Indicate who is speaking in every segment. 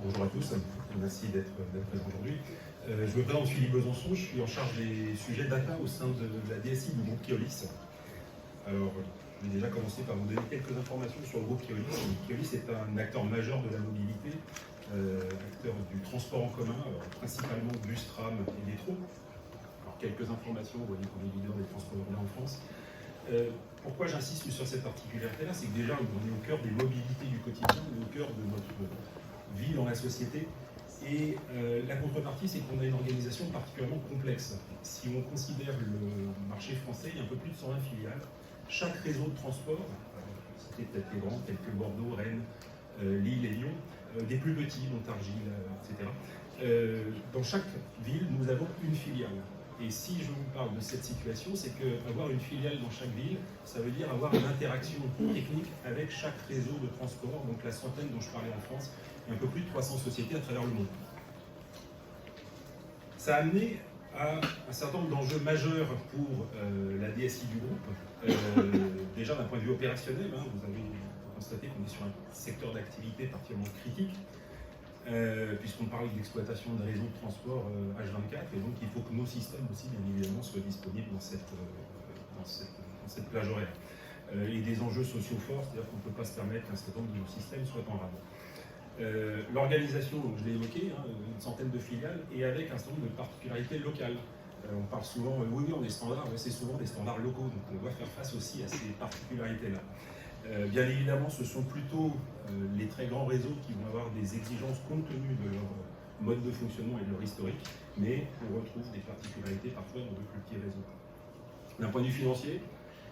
Speaker 1: Bonjour à tous, merci d'être présent aujourd'hui. Je me présente Philippe Besançon, je suis en charge des sujets data au sein de la DSI du groupe Keolis. Alors, je vais déjà commencer par vous donner quelques informations sur le groupe Keolis. Keolis est un acteur majeur de la mobilité, acteur du transport en commun, alors, principalement bus, tram et métro. Alors, quelques informations, vous voyez qu'on est leader des transports urbains en France. Pourquoi j'insiste sur cette particularité-là? C'est que déjà, on est au cœur des mobilités du quotidien, on est au cœur de notre vie dans la société. Et la contrepartie, c'est qu'on a une organisation particulièrement complexe. Si on considère le marché français, il y a un peu plus de 120 filiales. Chaque réseau de transport, c'était peut-être les grands, tels que Bordeaux, Rennes, Lille et Lyon, des plus petits, Montargis, etc. Dans chaque ville, nous avons une filiale. Et si je vous parle de cette situation, c'est qu'avoir une filiale dans chaque ville, ça veut dire avoir une interaction technique avec chaque réseau de transport, donc la centaine dont je parlais en France, et un peu plus de 300 sociétés à travers le monde. Ça a amené à un certain nombre d'enjeux majeurs pour la DSI du groupe. Déjà d'un point de vue opérationnel, vous avez constaté qu'on est sur un secteur d'activité particulièrement critique, puisqu'on parle d'exploitation de réseaux de transport H24, et donc il faut que nos systèmes aussi, bien évidemment, soient disponibles dans cette plage horaire. Et des enjeux sociaux forts, c'est-à-dire qu'on ne peut pas se permettre qu'un certain nombre de nos systèmes soient en rade. L'organisation, je l'ai évoqué, une centaine de filiales, et avec un certain nombre de particularités locales. On parle souvent, oui, on est standard, mais c'est souvent des standards locaux, donc on doit faire face aussi à ces particularités-là. Bien évidemment, ce sont plutôt les très grands réseaux qui vont avoir des exigences compte tenu de leur mode de fonctionnement et de leur historique, mais on retrouve des particularités parfois dans de plus petits réseaux. D'un point de vue financier,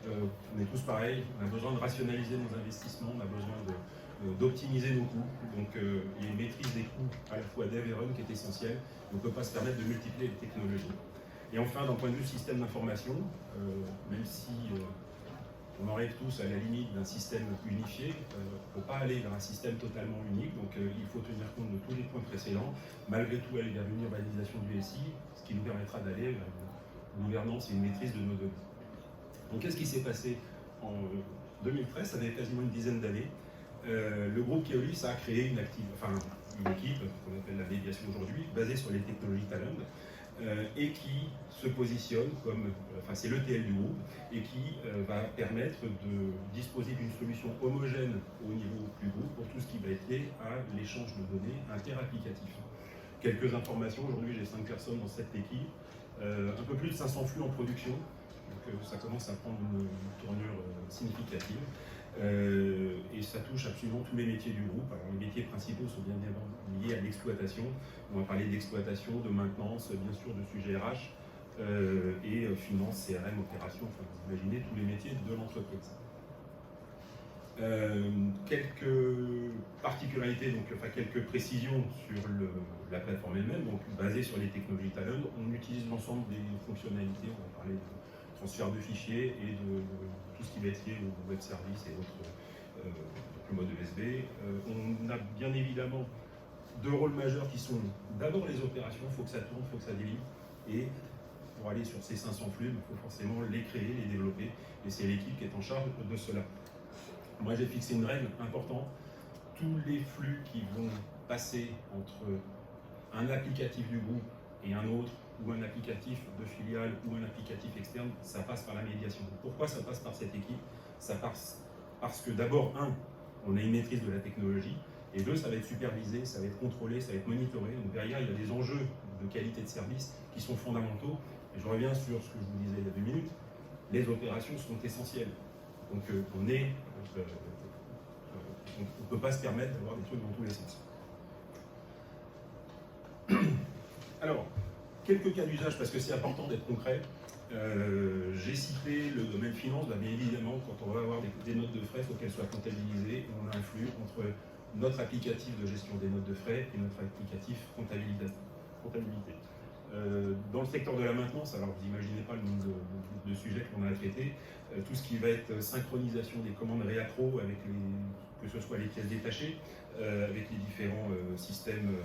Speaker 1: on est tous pareils, on a besoin de rationaliser nos investissements, on a besoin d'optimiser nos coûts, donc il y a une maîtrise des coûts à la fois dev et run qui est essentielle, on ne peut pas se permettre de multiplier les technologies. Et enfin, d'un point de vue système d'information, même si on en rêve tous à la limite d'un système unifié, il ne faut pas aller vers un système totalement unique, donc il faut tenir compte de tous les points précédents, malgré tout aller vers une urbanisation du SI, ce qui nous permettra d'aller vers une gouvernance et une maîtrise de nos données. Donc qu'est-ce qui s'est passé en 2013? Ça avait quasiment une dizaine d'années. Le groupe Keolis a créé une équipe qu'on appelle la médiation aujourd'hui, basée sur les technologies Talend, et qui se positionne comme, c'est l'ETL du groupe, et qui va permettre de disposer d'une solution homogène au niveau du groupe pour tout ce qui va être lié à l'échange de données interapplicatif. Quelques informations, aujourd'hui j'ai 5 personnes dans cette équipe, un peu plus de 500 flux en production, donc ça commence à prendre une tournure significative. Et ça touche absolument tous les métiers du groupe. Alors, les métiers principaux sont bien liés à l'exploitation. On va parler d'exploitation, de maintenance, bien sûr de sujets RH, et finance, CRM, opération, enfin vous imaginez tous les métiers de l'entreprise. Quelques particularités, quelques précisions sur la plateforme elle-même, donc basée sur les technologies Talend. On utilise l'ensemble des fonctionnalités, on va parler de transfert de fichiers et de tout ce qui va être lié au web service et autres modes USB. On a bien évidemment deux rôles majeurs qui sont d'abord les opérations, il faut que ça tourne, il faut que ça délivre, et pour aller sur ces 500 flux, il faut forcément les créer, les développer, et c'est l'équipe qui est en charge de cela. Moi j'ai fixé une règle importante, tous les flux qui vont passer entre un applicatif du groupe et un autre, ou un applicatif de filiale, ou un applicatif externe, ça passe par la médiation. Pourquoi ça passe par cette équipe? Ça passe parce que d'abord, on a une maîtrise de la technologie, et deux, ça va être supervisé, ça va être contrôlé, ça va être monitoré. Donc derrière, il y a des enjeux de qualité de service qui sont fondamentaux. Et je reviens sur ce que je vous disais il y a 2 minutes, les opérations sont essentielles. Donc on ne peut pas se permettre d'avoir des trucs dans tous les sens. Alors, quelques cas d'usage, parce que c'est important d'être concret. J'ai cité le domaine finance, bien évidemment, quand on va avoir des notes de frais, il faut qu'elles soient comptabilisées. On a un flux entre notre applicatif de gestion des notes de frais et notre applicatif comptabilité. Dans le secteur de la maintenance, alors vous n'imaginez pas le nombre de sujets qu'on a à traiter, tout ce qui va être synchronisation des commandes réappro avec que ce soit les pièces détachées, avec les différents systèmes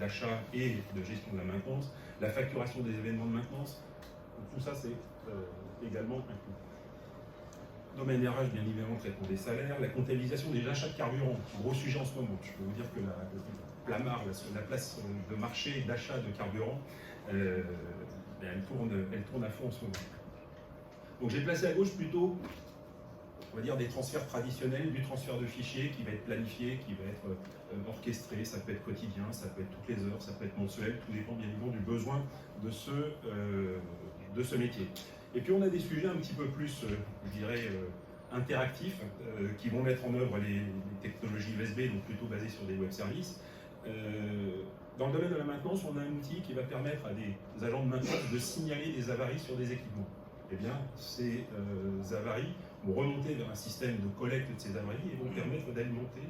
Speaker 1: d'achat et de gestion de la maintenance, la facturation des événements de maintenance, tout ça c'est également inclus. Domaine RH, bien évidemment, traitement des salaires, la comptabilisation des achats de carburant, gros sujet en ce moment. Je peux vous dire que Plamar, la place de marché d'achat de carburant, elle tourne à fond en ce moment. Donc j'ai placé à gauche plutôt, on va dire, des transferts traditionnels, du transfert de fichiers qui va être planifié, qui va être orchestré, ça peut être quotidien, ça peut être toutes les heures, ça peut être mensuel, tout dépend bien évidemment du besoin de ce métier. Et puis on a des sujets un petit peu plus, je dirais, interactifs, qui vont mettre en œuvre les technologies USB, donc plutôt basées sur des web services. Dans le domaine de la maintenance, on a un outil qui va permettre à des agents de maintenance de signaler des avaries sur des équipements. Eh bien, ces avaries vont remonter vers un système de collecte de ces avaries et vont permettre d'alimenter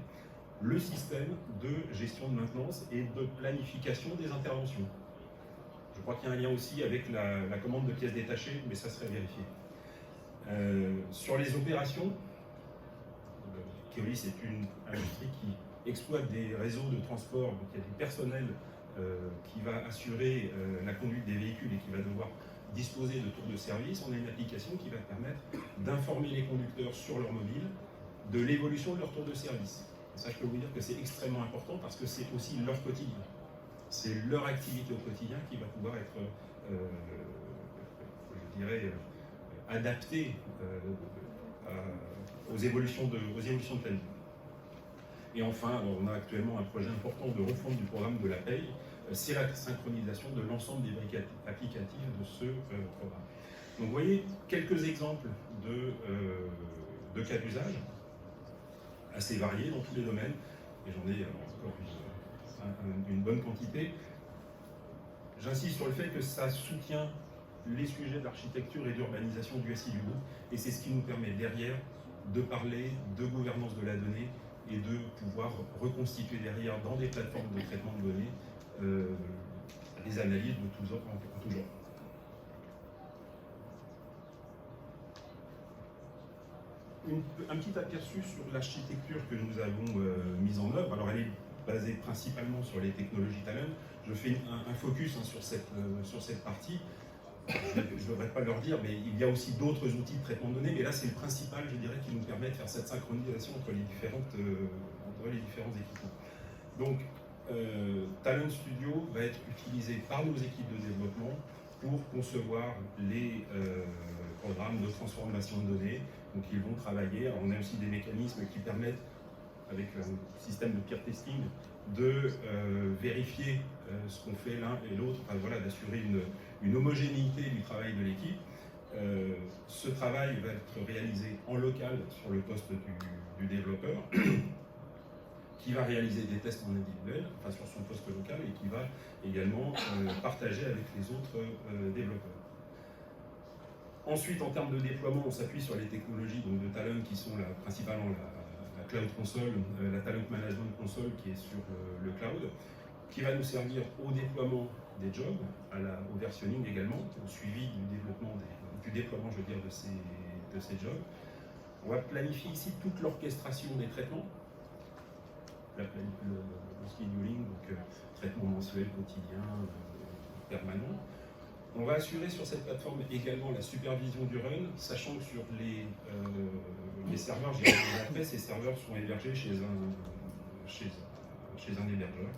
Speaker 1: le système de gestion de maintenance et de planification des interventions. Je crois qu'il y a un lien aussi avec la commande de pièces détachées, mais ça serait vérifié. Sur les opérations, Keolis est une industrie qui exploite des réseaux de transport, donc il y a du personnel qui va assurer la conduite des véhicules et qui va devoir disposer de tours de service. On a une application qui va permettre d'informer les conducteurs sur leur mobile de l'évolution de leur tour de service. Et ça, je peux vous dire que c'est extrêmement important parce que c'est aussi leur quotidien. C'est leur activité au quotidien qui va pouvoir être, je dirais, adaptée aux évolutions de planning. Et enfin, on a actuellement un projet important de refonte du programme de la paye. C'est la synchronisation de l'ensemble des briques applicatives de ce programme. Donc vous voyez quelques exemples de cas d'usage assez variés dans tous les domaines, et j'en ai encore une bonne quantité. J'insiste sur le fait que ça soutient les sujets d'architecture et d'urbanisation du SI du groupe, et c'est ce qui nous permet derrière de parler de gouvernance de la donnée et de pouvoir reconstituer derrière dans des plateformes de traitement de données des analyses de tous ordres en tout genre. Un petit aperçu sur l'architecture que nous avons mise en œuvre. Alors elle est basée principalement sur les technologies Talent. Je fais un focus sur cette partie. Je ne devrais pas leur dire, mais il y a aussi d'autres outils de traitement de données, mais là c'est le principal, je dirais, qui nous permet de faire cette synchronisation entre les différents équipements. Donc, Talent Studio va être utilisé par nos équipes de développement pour concevoir les programmes de transformation de données. Donc ils vont travailler, alors on a aussi des mécanismes qui permettent, avec un système de peer testing, de vérifier ce qu'on fait l'un et l'autre, enfin, voilà, d'assurer une homogénéité du travail de l'équipe. Ce travail va être réalisé en local sur le poste du développeur, qui va réaliser des tests en individuel, enfin sur son poste local, et qui va également partager avec les autres développeurs. Ensuite, en termes de déploiement, on s'appuie sur les technologies donc, de Talent qui sont principalement la Cloud Console, la Talent Management Console qui est sur le cloud, qui va nous servir au déploiement des jobs, au versionning également, au suivi du déploiement je veux dire, de ces jobs. On va planifier ici toute l'orchestration des traitements, le scheduling, donc traitement mensuel, quotidien, permanent. On va assurer sur cette plateforme également la supervision du run, sachant que sur les serveurs, après, ces serveurs sont hébergés chez un hébergeur.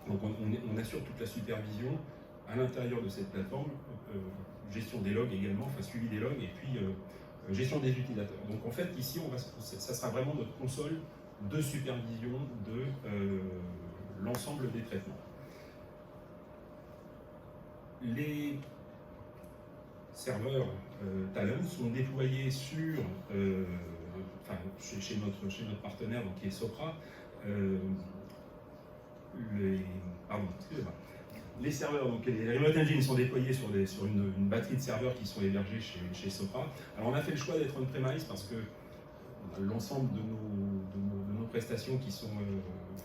Speaker 1: Donc on assure toute la supervision à l'intérieur de cette plateforme, gestion des logs également, enfin suivi des logs, et puis gestion des utilisateurs. Donc en fait, ici, ça sera vraiment notre console de supervision de l'ensemble des traitements. Les serveurs Talent sont déployés sur, chez notre partenaire donc, qui est Sopra. Les serveurs, donc les Remote Engines sont déployés sur une batterie de serveurs qui sont hébergés chez Sopra. Alors on a fait le choix d'être on-premise parce que l'ensemble de nos prestations qui sont,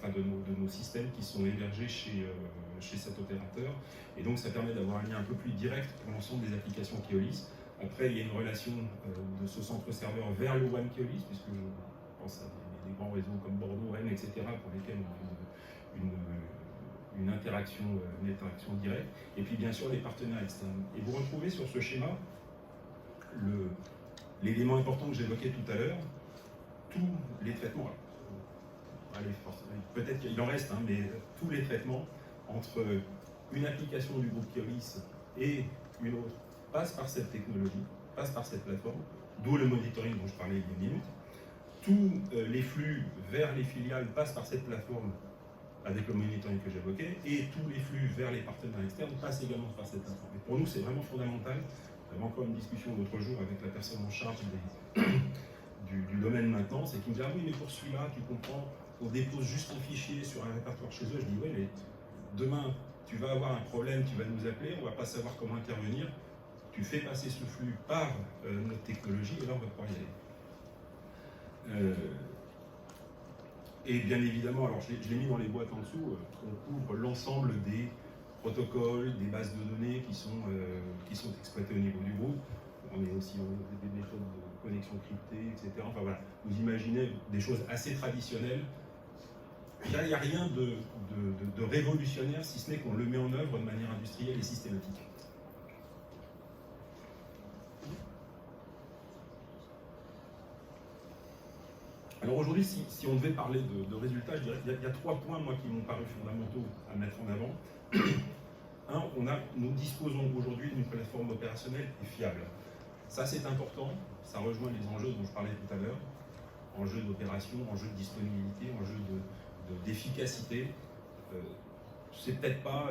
Speaker 1: de nos systèmes qui sont hébergés chez cet opérateur, et donc ça permet d'avoir un lien un peu plus direct pour l'ensemble des applications Keolis. Après, il y a une relation de ce centre serveur vers le One Keolis, puisque je pense à des grands réseaux comme Bordeaux, Rennes, etc., pour lesquels on a une interaction directe, et puis bien sûr les partenaires externes. Et vous retrouvez sur ce schéma l'élément important que j'évoquais tout à l'heure, tous les traitements. allez, peut-être qu'il en reste, hein, mais tous les traitements entre une application du groupe Keolis et une autre passent par cette technologie, passent par cette plateforme, d'où le monitoring dont je parlais il y a une minute. Tous les flux vers les filiales passent par cette plateforme avec le monitoring que j'évoquais, et tous les flux vers les partenaires externes passent également par cette plateforme. Et pour nous, c'est vraiment fondamental. J'avais encore une discussion l'autre jour avec la personne en charge du domaine maintenance, et qui me dit « Ah oui, mais pour celui-là, tu comprends, on dépose juste un fichier sur un répertoire chez eux. » Je dis « Oui, mais demain, tu vas avoir un problème, tu vas nous appeler, on ne va pas savoir comment intervenir. Tu fais passer ce flux par notre technologie, et là, on va pouvoir y aller. » Et bien évidemment, alors je l'ai mis dans les boîtes en dessous, on couvre l'ensemble des protocoles, des bases de données qui sont exploitées au niveau du groupe. On est aussi dans des méthodes de connexion cryptée, etc. Enfin voilà, vous imaginez des choses assez traditionnelles. Là, il n'y a rien de révolutionnaire, si ce n'est qu'on le met en œuvre de manière industrielle et systématique. Alors aujourd'hui, si on devait parler de résultats, je dirais qu'il y a 3 points moi, qui m'ont paru fondamentaux à mettre en avant. Un, nous disposons aujourd'hui d'une plateforme opérationnelle et fiable. Ça, c'est important. Ça rejoint les enjeux dont je parlais tout à l'heure. Enjeux d'opération, enjeux de disponibilité, enjeux d'efficacité. C'est peut-être pas,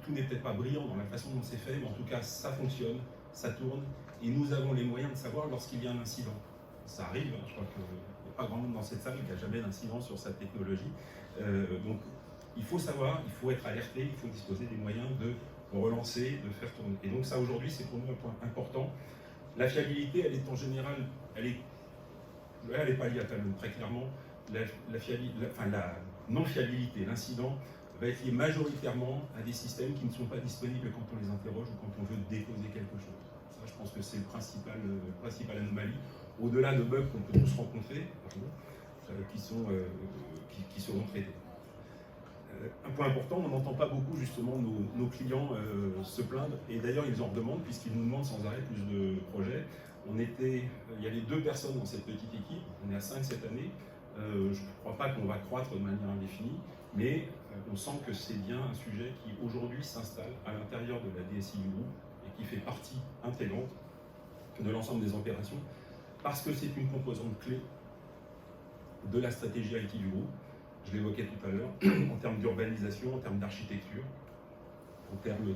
Speaker 1: tout n'est peut-être pas brillant dans la façon dont c'est fait, mais en tout cas, ça fonctionne, ça tourne, et nous avons les moyens de savoir lorsqu'il y a un incident. Ça arrive, hein, je crois qu'il n'y a pas grand monde dans cette salle qui n'a jamais d'incident sur sa technologie. Donc, il faut savoir, il faut être alerté, il faut disposer des moyens de relancer, de faire tourner. Et donc ça, aujourd'hui, c'est pour nous un point important. La fiabilité, elle est en général, elle est pas liée à Talon, très clairement. La non-fiabilité, l'incident, va être lié majoritairement à des systèmes qui ne sont pas disponibles quand on les interroge ou quand on veut déposer quelque chose. Ça, je pense que c'est le principal anomalie. Au-delà de bugs qu'on peut tous rencontrer, qui seront traités. Un point important, on n'entend pas beaucoup justement nos clients se plaindre, et d'ailleurs ils en redemandent puisqu'ils nous demandent sans arrêt plus de projets. Il y avait 2 personnes dans cette petite équipe, on est à 5 cette année. Je ne crois pas qu'on va croître de manière indéfinie, mais on sent que c'est bien un sujet qui aujourd'hui s'installe à l'intérieur de la DSI du groupe et qui fait partie intégrante de l'ensemble des opérations, parce que c'est une composante clé de la stratégie IT du groupe. Je l'évoquais tout à l'heure, en termes d'urbanisation, en termes d'architecture, en termes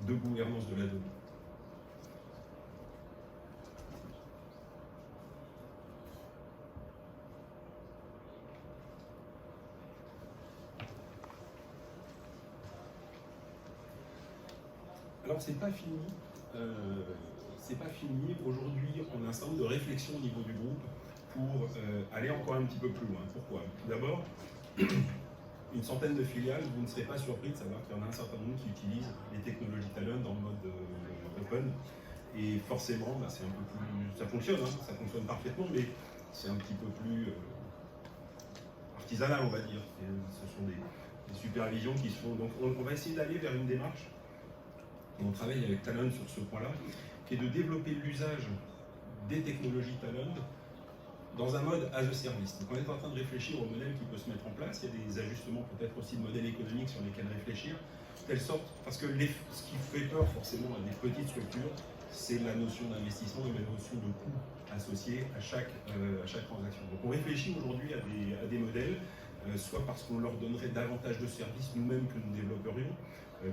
Speaker 1: de gouvernance de la donnée. Alors c'est pas fini. Aujourd'hui, on a un certain nombre de réflexions au niveau du groupe pour aller encore un petit peu plus loin. Pourquoi? Tout d'abord, une centaine de filiales, vous ne serez pas surpris de savoir qu'il y en a un certain nombre qui utilisent les technologies Talon en mode open. Et forcément, bah, c'est un peu plus. Ça fonctionne, hein, ça fonctionne parfaitement, mais c'est un petit peu plus artisanal, on va dire. Et, ce sont des supervisions qui sont. Donc, on va essayer d'aller vers une démarche. Et on travaille avec Talon sur ce point-là, qui est de développer l'usage des technologies Talon dans un mode as a service. Donc on est en train de réfléchir au modèle qui peut se mettre en place. Il y a des ajustements peut-être aussi de modèles économiques sur lesquels réfléchir, telle sorte, parce que ce qui fait peur forcément à des petites structures, c'est la notion d'investissement et la notion de coût associé à chaque transaction. Donc on réfléchit aujourd'hui à des modèles, soit parce qu'on leur donnerait davantage de services nous-mêmes que nous développerions,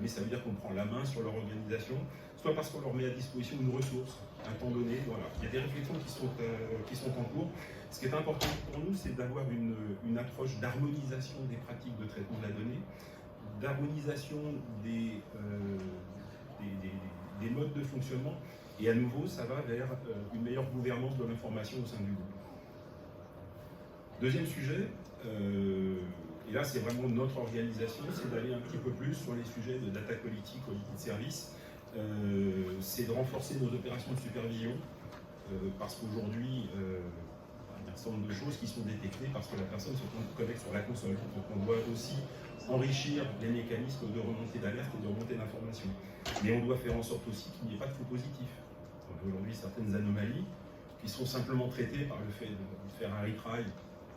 Speaker 1: mais ça veut dire qu'on prend la main sur leur organisation, soit parce qu'on leur met à disposition une ressource, un temps donné. Voilà. Il y a des réflexions qui sont en cours. Ce qui est important pour nous, c'est d'avoir une approche d'harmonisation des pratiques de traitement de la donnée, d'harmonisation des modes de fonctionnement, et à nouveau, ça va vers une meilleure gouvernance de l'information au sein du groupe. Deuxième sujet, et là c'est vraiment notre organisation, c'est d'aller un petit peu plus sur les sujets de data quality, quality de service, c'est de renforcer nos opérations de supervision, parce qu'aujourd'hui, il y a un certain nombre de choses qui sont détectées parce que la personne se connecte sur la console. Donc on doit aussi enrichir les mécanismes de remontée d'alerte et de remontée d'information. Mais on doit faire en sorte aussi qu'il n'y ait pas de faux positifs. Aujourd'hui, certaines anomalies qui sont simplement traitées par le fait de faire un retry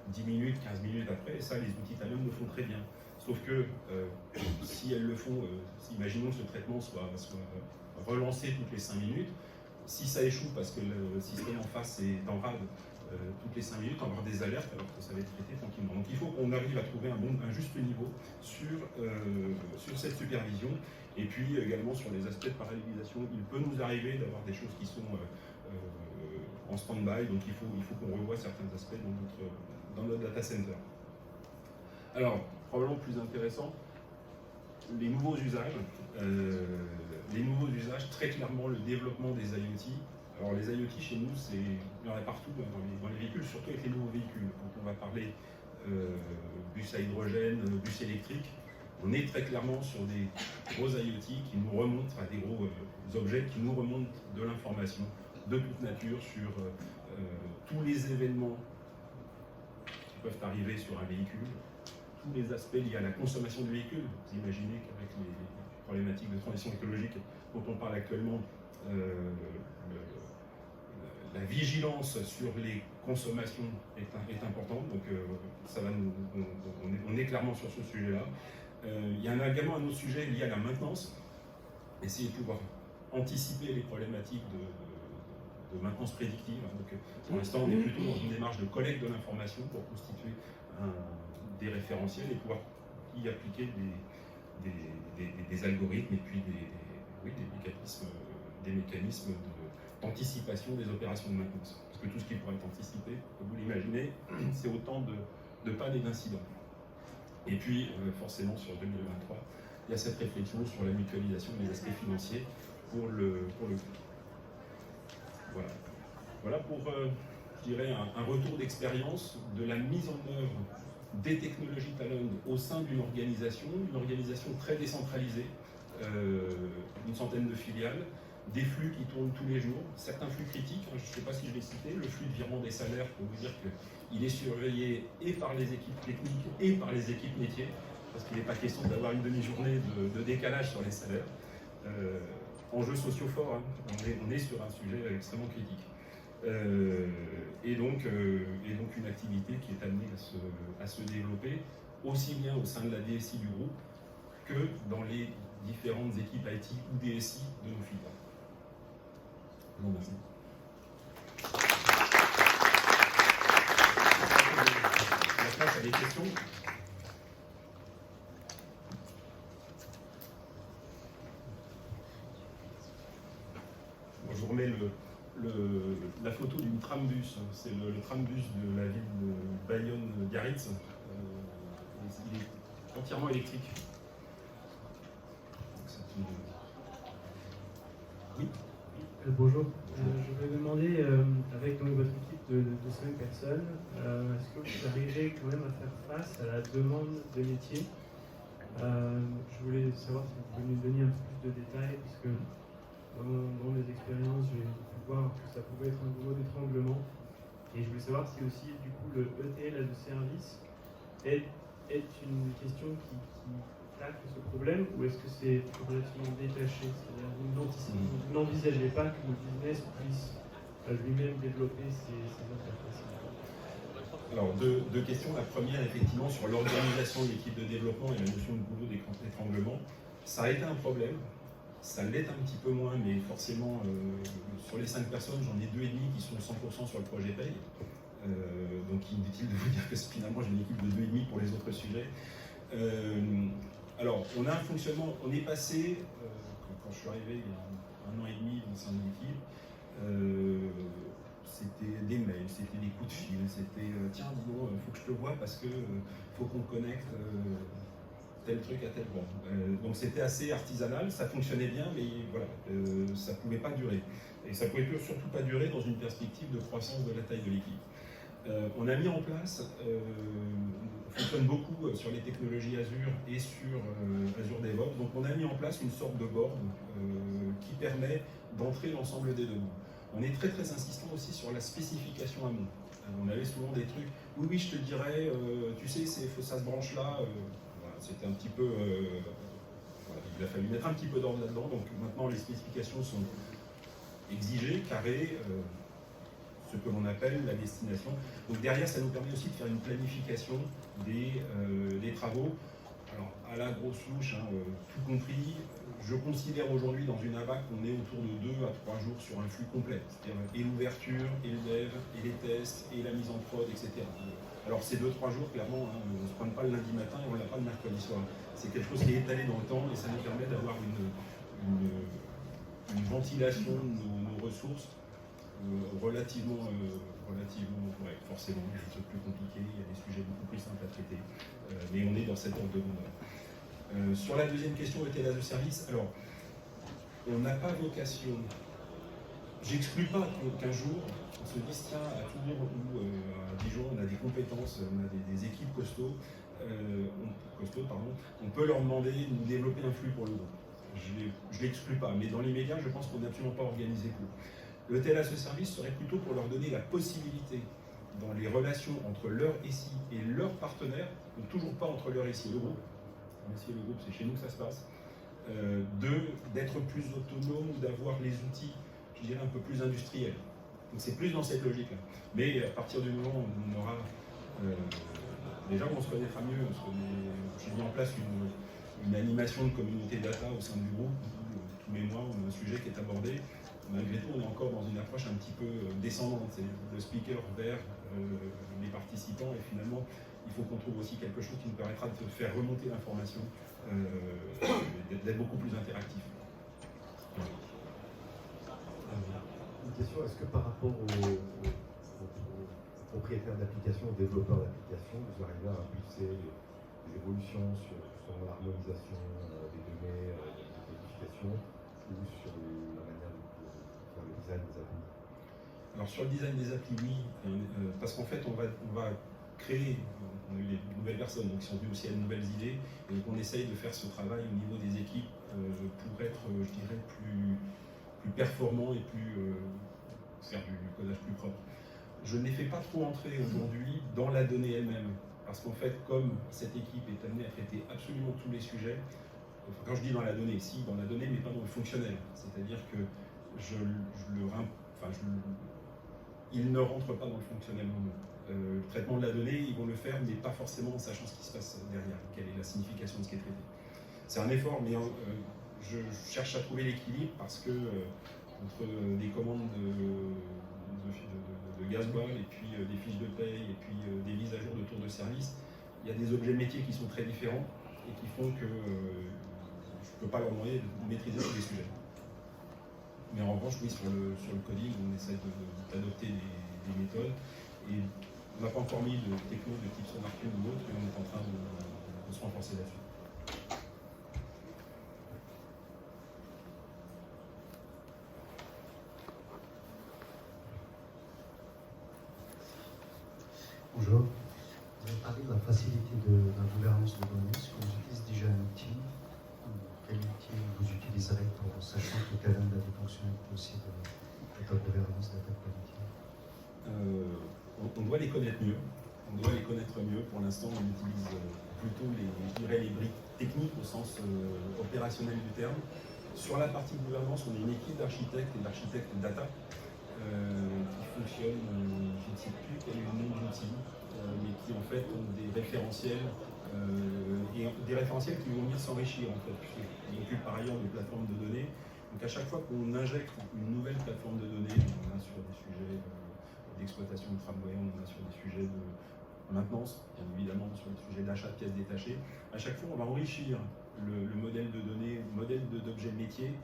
Speaker 1: 10 minutes, 15 minutes après, et ça les outils Talion le font très bien. Sauf que si elles le font, imaginons que ce traitement soit relancé toutes les 5 minutes, si ça échoue parce que le système en face est en rade toutes les 5 minutes, on va avoir des alertes alors que ça va être traité tranquillement. Donc il faut qu'on arrive à trouver un juste niveau sur cette supervision. Et puis également sur les aspects de parallélisation, il peut nous arriver d'avoir des choses qui sont en stand-by, donc il faut qu'on revoie certains aspects dans notre data center. Alors, probablement plus intéressant, les nouveaux usages. Très clairement le développement des IoT. Alors les IoT chez nous, il y en a partout dans les véhicules, surtout avec les nouveaux véhicules. Quand on va parler bus à hydrogène, bus électrique, on est très clairement sur des gros IoT qui nous remontent, des gros objets qui nous remontent de l'information de toute nature sur tous les événements qui peuvent arriver sur un véhicule, tous les aspects liés à la consommation du véhicule. Vous imaginez qu'avec les problématiques de transition écologique dont on parle actuellement, la vigilance sur les consommations est importante, donc on est clairement sur ce sujet-là. Il y a également un autre sujet lié à la maintenance, essayer de pouvoir anticiper les problématiques de maintenance prédictive. Donc, pour l'instant, on est plutôt dans une démarche de collecte de l'information pour constituer des référentiels et pouvoir y appliquer des algorithmes et puis des mécanismes d'anticipation des opérations de maintenance. Parce que tout ce qui pourrait être anticipé, comme vous l'imaginez, c'est autant de pannes et d'incidents. Et puis, forcément, sur 2023, il y a cette réflexion sur la mutualisation des aspects financiers pour le coût. Voilà pour, je dirais, un retour d'expérience de la mise en œuvre des technologies Talend au sein d'une organisation très décentralisée, une centaine de filiales, des flux qui tournent tous les jours, certains flux critiques, je ne sais pas si je l'ai cité, le flux de virement des salaires, je peux vous dire qu'il est surveillé et par les équipes techniques et par les équipes métiers, parce qu'il n'est pas question d'avoir une demi-journée de décalage sur les salaires. Enjeux sociaux forts, on est sur un sujet extrêmement critique. Et donc une activité qui est amenée à se développer, aussi bien au sein de la DSI du groupe que dans les différentes équipes IT ou DSI de nos filiales. Je vous remercie. La place à des questions. Bon, je vous remets la photo d'une trambus. C'est le trambus de la ville de Bayonne-Biarritz. Il est entièrement électrique. Oui.
Speaker 2: Bonjour. Je voulais demander, avec donc, votre équipe de 5 personnes, est-ce que vous arrivez quand même à faire face à la demande des métiers? Je voulais savoir si vous pouvez nous donner un peu plus de détails, parce que dans mes expériences, j'ai pu voir que ça pouvait être un gros étranglement. Et je voulais savoir si aussi, du coup, le ETL de service est une question qui tacle ce problème, ou est-ce que c'est relativement détaché? C'est-à-dire vous n'envisagez pas que le business puisse lui-même développer ses interfaces?
Speaker 1: Alors, deux questions. La première, effectivement, sur l'organisation de l'équipe de développement et la notion de boulot d'étranglement. Ça a été un problème. Ça l'est un petit peu moins, mais forcément, sur les 5 personnes, j'en ai 2,5 qui sont 100% sur le projet paye. Donc inutile de vous dire que finalement j'ai une équipe de 2,5 pour les autres sujets. Alors, on a un fonctionnement, on est passé, quand je suis arrivé il y a 1 an et demi dans sein de l'équipe, c'était des mails, c'était des coups de fil, c'était tiens, dis donc, faut que je te voie parce que faut qu'on connecte tel truc à tel point. Donc c'était assez artisanal, ça fonctionnait bien, mais voilà, ça ne pouvait pas durer. Et ça ne pouvait surtout pas durer dans une perspective de croissance de la taille de l'équipe. On a mis en place, on fonctionne beaucoup sur les technologies Azure et sur Azure DevOps, donc on a mis en place une sorte de board qui permet d'entrer l'ensemble des demandes. On est très très insistant aussi sur la spécification amont. On avait souvent des trucs, oui je te dirais, tu sais, ça se branche là. C'était un petit peu, il a fallu mettre un petit peu d'ordre là-dedans, donc maintenant les spécifications sont exigées, carrées, ce que l'on appelle la destination. Donc derrière, ça nous permet aussi de faire une planification des travaux. Alors, à la grosse louche, tout compris, je considère aujourd'hui dans une AVAC qu'on est autour de 2 à 3 jours sur un flux complet. C'est-à-dire et l'ouverture, et le dev, et les tests, et la mise en prod, etc. Alors ces 2-3 jours, clairement, on ne se prend pas le lundi matin et on ne l'a pas le mercredi soir. C'est quelque chose qui est étalé dans le temps et ça nous permet d'avoir une ventilation de nos ressources relativement correcte. Forcément, il y a des trucs plus compliqués, il y a des sujets beaucoup plus simples à traiter, mais on est dans cette ordre de grandeur. Sur la deuxième question, ETL as a service, alors, on n'a pas vocation, j'exclus pas qu'un jour, on se dise, tiens, à Tours ou à Dijon, on a des compétences, on a des équipes costauds, on peut leur demander de nous développer un flux pour le groupe. Je ne l'exclus pas, mais dans l'immédiat, je pense qu'on n'est absolument pas organisé pour. Le ETL as a service serait plutôt pour leur donner la possibilité, dans les relations entre leur SI et leurs partenaires, donc toujours pas entre leur SI et le groupe, SI et le groupe, c'est chez nous que ça se passe, d'être plus autonome ou d'avoir les outils, je dirais, un peu plus industriels. Donc c'est plus dans cette logique-là. Mais à partir du moment où on aura... déjà, on se connaîtra mieux. J'ai mis en place une animation de communauté data au sein du groupe, où tous les mois, on a un sujet qui est abordé. Malgré tout, on est encore dans une approche un petit peu descendante. C'est le speaker vers les participants, et finalement, il faut qu'on trouve aussi quelque chose qui nous permettra de faire remonter l'information, d'être beaucoup plus interactif.
Speaker 3: Une question, est-ce que par rapport aux propriétaires d'applications, aux développeurs d'applications, vous arrivez à impulser des évolutions sur l'harmonisation des données, des codifications, ou sur la manière de faire le design des applis?
Speaker 1: Alors sur le design des applis, oui, parce qu'en fait on va créer, on a eu des nouvelles personnes donc, qui sont venues aussi à de nouvelles idées, et donc on essaye de faire ce travail au niveau des équipes pour être, je dirais, plus performant et faire du codage plus propre. Je ne les fais pas trop entrer aujourd'hui dans la donnée elle-même, parce qu'en fait, comme cette équipe est amenée à traiter absolument tous les sujets, quand je dis dans la donnée, si, dans la donnée, mais pas dans le fonctionnel, c'est-à-dire que ils ne rentrent pas dans le fonctionnel non. Le traitement de la donnée, ils vont le faire, mais pas forcément en sachant ce qui se passe derrière, quelle est la signification de ce qui est traité. C'est un effort, mais je cherche à trouver l'équilibre parce que entre des commandes de gasoil et puis des fiches de paye et puis des mises à jour de tours de service, il y a des objets métiers qui sont très différents et qui font que je ne peux pas leur demander de maîtriser tous les sujets. Mais en revanche, oui, sur le coding, on essaie d'adopter des méthodes et on n'a pas encore mis de techno de type SonarQube ou autre, mais on est en train de se renforcer là-dessus.
Speaker 4: Bonjour. Vous avez parlé de la facilité de la gouvernance de données. Est-ce que vous utilisez déjà un outil? Quel outil vous utiliserez pour sachant que Talend a des fonctionnalités aussi de data gouvernance, data quality?
Speaker 1: On doit les connaître mieux. On doit les connaître mieux. Pour l'instant, on utilise plutôt les briques techniques au sens opérationnel du terme. Sur la partie gouvernance, on a une équipe d'architectes et d'architectes data qui fonctionne, je ne sais plus quel est le nom de l'outil, mais qui en fait ont des référentiels et des référentiels qui vont venir s'enrichir en fait. On occupe par ailleurs des plateformes de données. Donc à chaque fois qu'on injecte une nouvelle plateforme de données, on en a sur des sujets d'exploitation de tramway, on en a sur des sujets de maintenance, bien évidemment sur les sujets d'achat de pièces détachées. À chaque fois, on va enrichir le modèle de données, le modèle d'objet métier,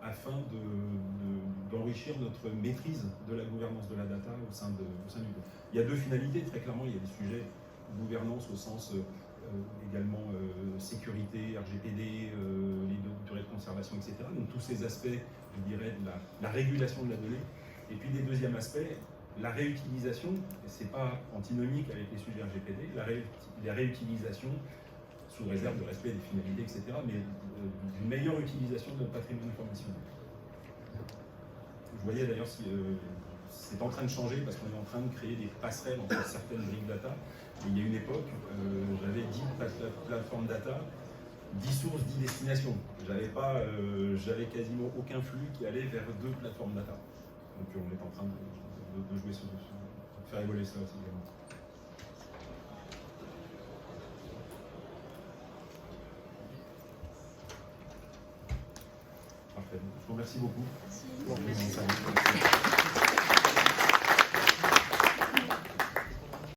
Speaker 1: afin d'enrichir notre maîtrise de la gouvernance de la data au sein du groupe. Il y a deux finalités, très clairement, il y a des sujets de gouvernance au sens également sécurité, RGPD, les durées de conservation, etc. Donc tous ces aspects, je dirais, de la régulation de la donnée. Et puis des deuxièmes aspects, la réutilisation, et c'est pas antinomique avec les sujets RGPD, la réutilisation sous réserve de respect des finalités, etc., mais d'une meilleure utilisation de notre patrimoine informationnel. Vous voyez d'ailleurs, c'est en train de changer parce qu'on est en train de créer des passerelles entre certaines briques data. Et il y a une époque, j'avais 10 plateformes data, 10 sources, 10 destinations. J'avais quasiment aucun flux qui allait vers 2 plateformes data. Donc on est en train de jouer sur de faire évoluer ça aussi également. Parfait. Je vous remercie beaucoup.
Speaker 5: Merci.
Speaker 1: Merci.